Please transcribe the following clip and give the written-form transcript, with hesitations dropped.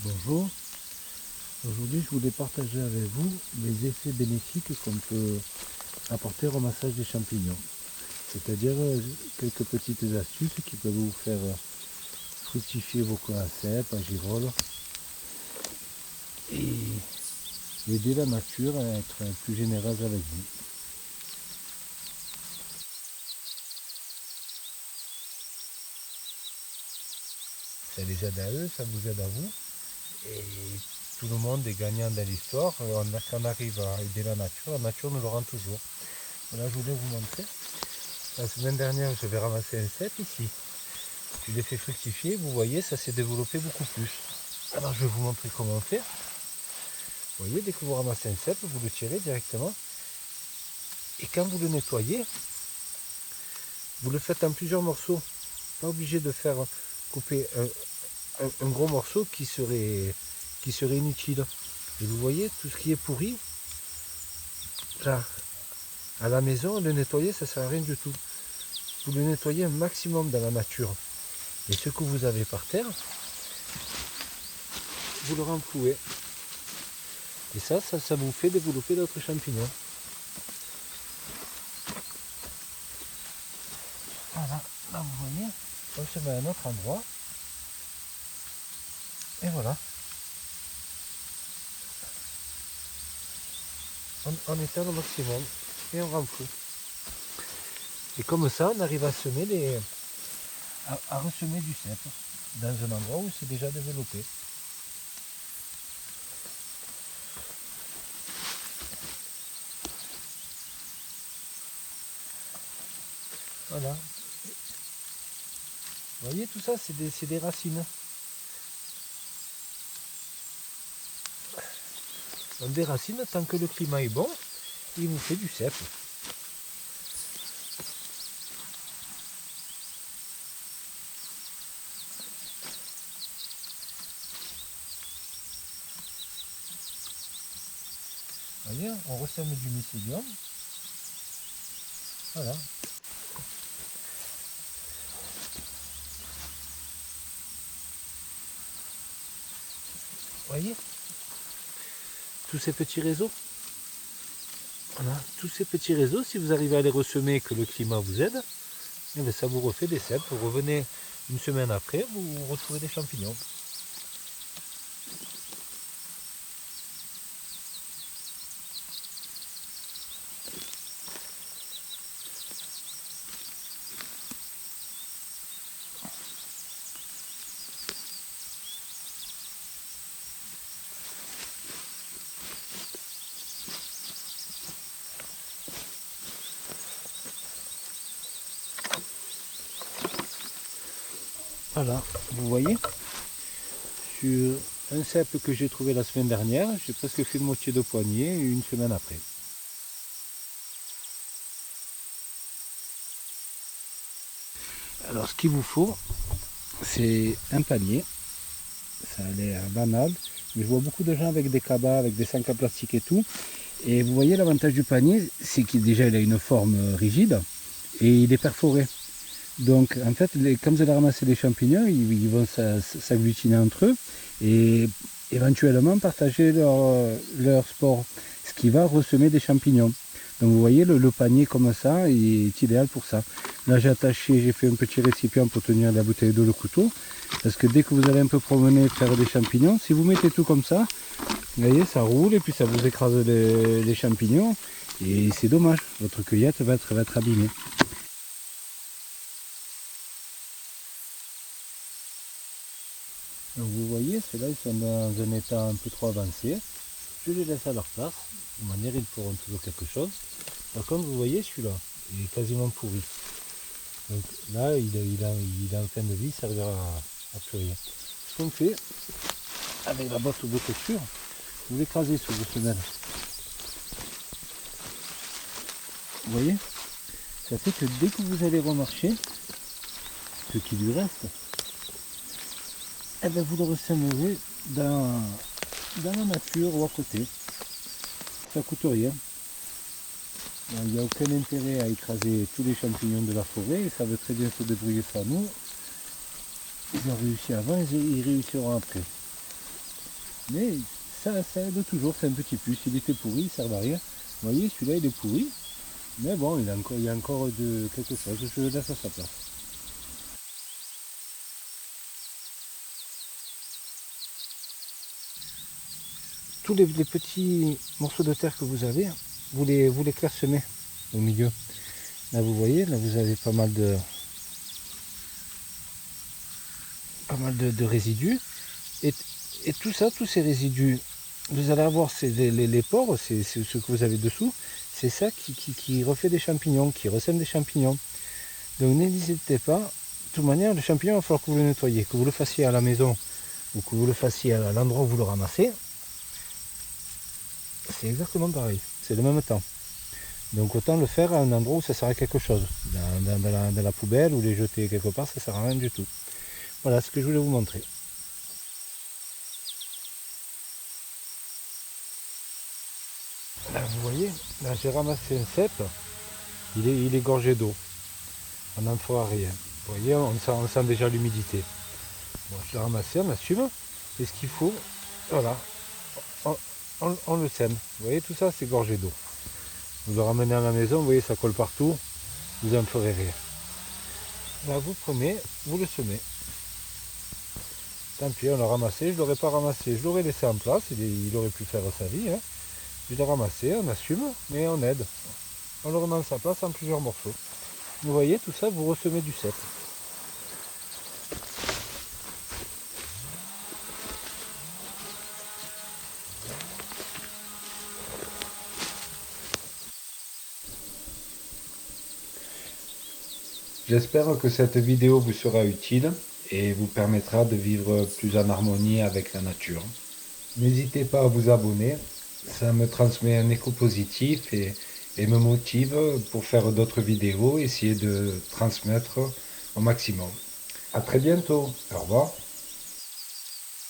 Bonjour, aujourd'hui je voulais partager avec vous les effets bénéfiques qu'on peut apporter au massage des champignons. C'est-à-dire quelques petites astuces qui peuvent vous faire fructifier vos cordyceps, à girolles et aider la nature à être plus généreuse avec vous. Ça les aide à eux, ça vous aide à vous. Et tout le monde est gagnant dans l'histoire. Quand on arrive à aider la nature nous le rend toujours. Voilà, je voulais vous montrer. La semaine dernière, j'avais ramassé un cep ici. Je l'ai fait fructifier, vous voyez, ça s'est développé beaucoup plus. Alors je vais vous montrer comment faire. Vous voyez, dès que vous ramassez un cep, vous le tirez directement. Et quand vous le nettoyez, vous le faites en plusieurs morceaux. Pas obligé de faire couper un gros morceau qui serait inutile. Et vous voyez, tout ce qui est pourri, là, à la maison, le nettoyer, ça ne sert à rien du tout. Vous le nettoyez un maximum dans la nature. Et ce que vous avez par terre, vous le renflouez. Et ça vous fait développer d'autres champignons. Voilà, là vous voyez, on se met à un autre endroit. Et voilà. On éteint au maximum et on renfloue. Et comme ça, on arrive à semer à ressemer du cep dans un endroit où c'est déjà développé. Voilà. Vous voyez, tout ça, c'est des racines. Donc des racines, tant que le climat est bon, il vous fait du cep. Vous voyez, on ressème du mycélium. Voilà. Vous voyez, tous ces petits réseaux. Voilà, tous ces petits réseaux, si vous arrivez à les ressemer et que le climat vous aide, eh bien, ça vous refait des cèpes. Vous revenez une semaine après, vous retrouvez des champignons. Voilà, vous voyez, sur un cep que j'ai trouvé la semaine dernière, j'ai presque fait le moitié de poignée une semaine après. Alors ce qu'il vous faut, c'est un panier. Ça a l'air banal, mais je vois beaucoup de gens avec des cabas, avec des sacs en plastique et tout. Et vous voyez, l'avantage du panier, c'est qu'il déjà il a une forme rigide et il est perforé. Donc en fait, quand vous allez ramasser les champignons, ils vont s'agglutiner entre eux et éventuellement partager leur spore, ce qui va ressemer des champignons. Donc vous voyez, le panier comme ça est idéal pour ça. Là j'ai fait un petit récipient pour tenir la bouteille d'eau, le couteau, parce que dès que vous allez un peu promener, faire des champignons, si vous mettez tout comme ça, vous voyez, ça roule et puis ça vous écrase les champignons et c'est dommage, votre cueillette va être abîmée. Donc vous voyez, ceux-là ils sont dans un état un peu trop avancé. Je les laisse à leur place, de manière ils pourront toujours quelque chose. Par contre vous voyez celui-là, il est quasiment pourri. Donc là il est en fin de vie, il servira à plus rien. Ce qu'on fait, avec la botte de texture, vous l'écrasez sur vos semelles. Vous voyez, ça fait que dès que vous allez remarcher, ce qui lui reste, eh bien vous le ressèmerez dans la nature ou à côté. Ça coûte rien. Il n'y a aucun intérêt à écraser tous les champignons de la forêt, ils savent très bien se débrouiller sans nous. Ils ont réussi avant, ils réussiront après. Mais ça aide toujours, c'est un petit plus. S'il était pourri, il ne sert à rien. Vous voyez, celui-là, il est pourri. Mais bon, il y a encore de quelque chose. Je le laisse à sa place. Tous les petits morceaux de terre que vous avez, vous les clairsemez au milieu. Là, vous voyez, là, vous avez pas mal de résidus. Et tout ça, tous ces résidus, vous allez avoir les pores, c'est ce que vous avez dessous, c'est ça qui refait des champignons, qui ressème des champignons. Donc n'hésitez pas, de toute manière, le champignon, il va falloir que vous le nettoyiez, que vous le fassiez à la maison ou que vous le fassiez à l'endroit où vous le ramassez, c'est exactement pareil, c'est le même temps. Donc autant le faire à un endroit où ça sert à quelque chose. Dans la poubelle ou les jeter quelque part, ça sert à rien du tout. Voilà ce que je voulais vous montrer. Là, vous voyez, là j'ai ramassé un cep, il est gorgé d'eau. On n'en fera rien. Vous voyez, on sent déjà l'humidité. Bon, je l'ai ramassé, on assume. Et ce qu'il faut, voilà, on le sème. Vous voyez, tout ça, c'est gorgé d'eau. Vous le ramenez à la maison, vous voyez, ça colle partout. Vous n'en ferez rien. Là, vous prenez, vous le semez. Tant pis, on l'a ramassé, je ne l'aurais pas ramassé. Je l'aurais laissé en place, il aurait pu faire sa vie. Hein. Je l'ai ramassé, on assume, mais on aide. On le remet à sa place en plusieurs morceaux. Vous voyez, tout ça, vous ressemez du cep. J'espère que cette vidéo vous sera utile et vous permettra de vivre plus en harmonie avec la nature. N'hésitez pas à vous abonner, ça me transmet un écho positif et me motive pour faire d'autres vidéos, essayer de transmettre au maximum. A très bientôt, au revoir.